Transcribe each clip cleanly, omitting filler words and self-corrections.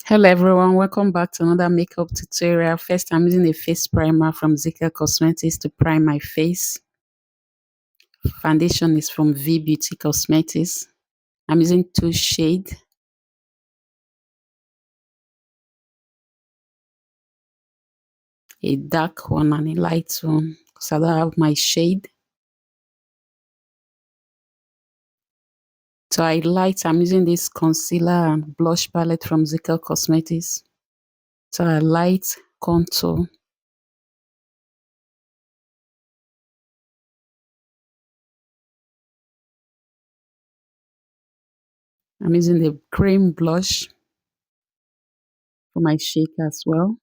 Hello everyone, welcome back to another makeup tutorial. First, I'm using a face primer from Zika Cosmetics to prime my face. Foundation is from V Beauty Cosmetics. I'm using two shades, a dark one and a light one, because I don't have my shade. To highlight, I'm using this concealer and blush palette from Zika Cosmetics. To highlight, contour. I'm using the cream blush for my shade as well.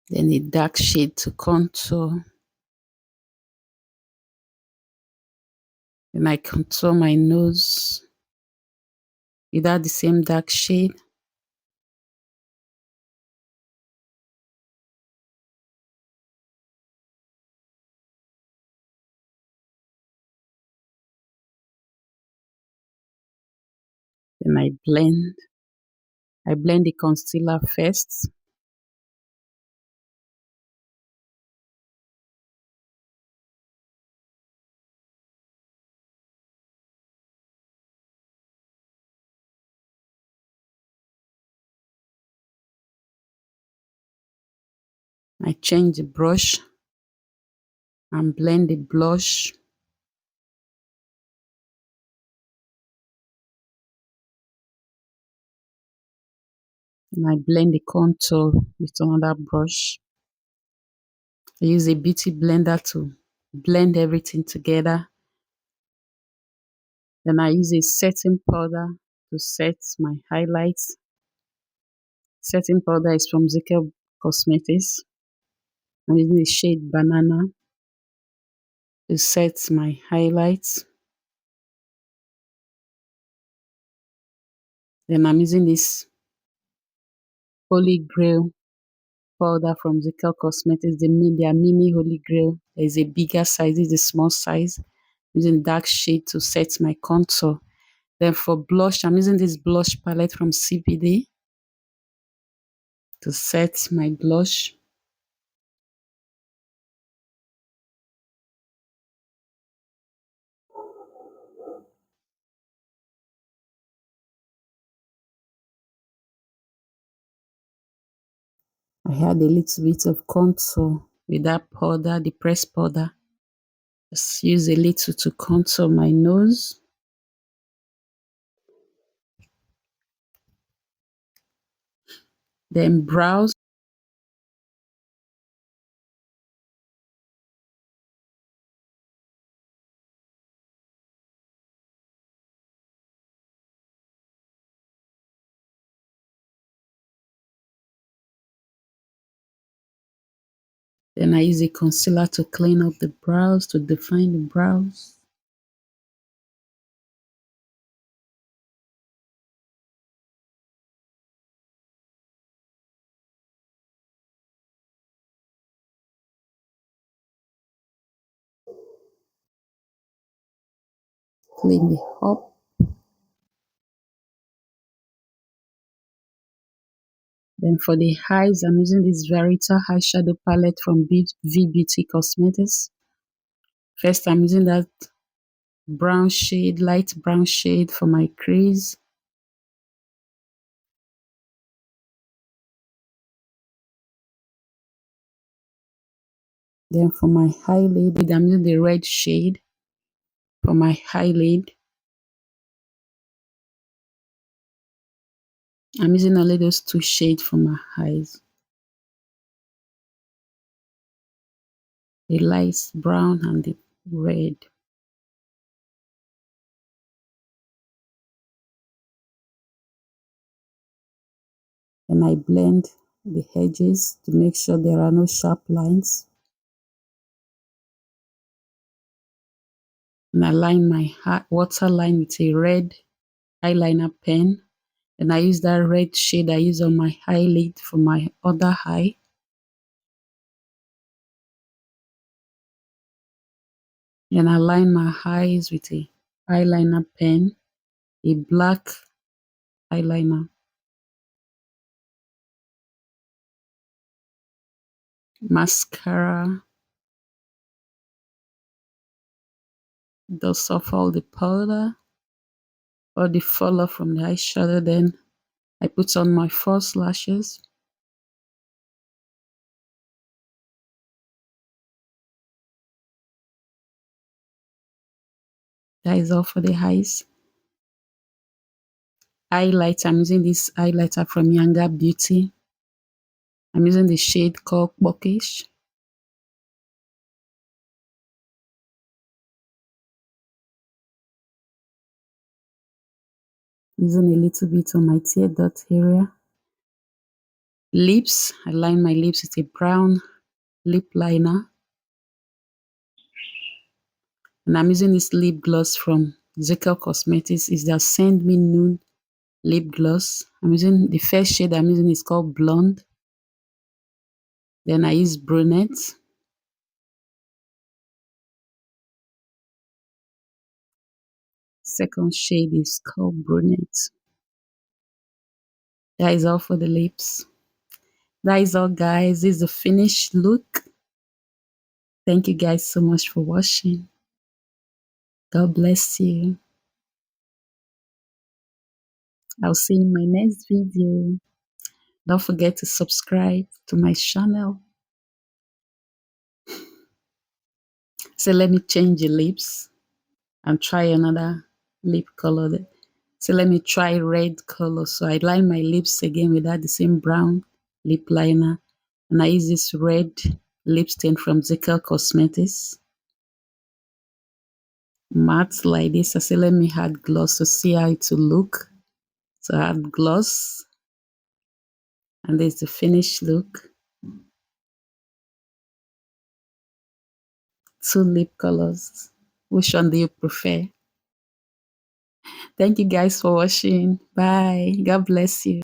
Then a dark shade to contour. Then I contour my nose without the same dark shade. Then I blend the concealer first. I change the brush and blend the blush. And I blend the contour with another brush. I use a beauty blender to blend everything together. Then I use a setting powder to set my highlights. Setting powder is from Zika Cosmetics. I'm using the shade Banana to set my highlights. Then I'm using this Holy Grail powder from Zika Cosmetics, their mini Holy Grail. There is a bigger size, this is a small size. Using dark shade to set my contour. Then for blush, I'm using this blush palette from CPD to set my blush. I had a little bit of contour with that powder, the pressed powder. Just use a little to contour my nose. Then brows. Then I use a concealer to clean up the brows, to define the brows. Clean it up. Then for the eyes, I'm using this Verita eyeshadow palette from V Beauty Cosmetics. First, I'm using that brown shade, light brown shade for my crease. Then for my eyelid, I'm using the red shade for my eyelid. I'm using only those two shades for my eyes. The light brown and the red. And I blend the edges to make sure there are no sharp lines. And I line my waterline with a red eyeliner pen. And I use that red shade I use on my eyelid for my other eye. Then I line my eyes with a eyeliner pen, a black eyeliner. Mascara, dust off all the powder or the fallout from the eyeshadow. Then I put on my false lashes. That is all for the eyes. Highlighter, I'm using this highlighter from Younger Beauty. I'm using the shade called Bockish. Using a little bit on my tear dot area. Lips, I line my lips with a brown lip liner. And I'm using this lip gloss from Zekel Cosmetics. It's their Send Me Nude lip gloss. I'm using the first shade I'm using is called Blonde. Then I use Brunette. Second shade is called Brunette. That is all for the lips. That is all, guys. This is the finished look. Thank you guys so much for watching. God bless you. I'll see you in my next video. Don't forget to subscribe to my channel. So let me change the lips and try another lip color. So let me try red color. So I line my lips again without the same brown lip liner. And I use this red lip stain from Zekel Cosmetics. Matte like this. I say let me add gloss to see how it will look. So I add gloss. And there's the finished look. Two lip colors. Which one do you prefer? Thank you guys for watching. Bye. God bless you.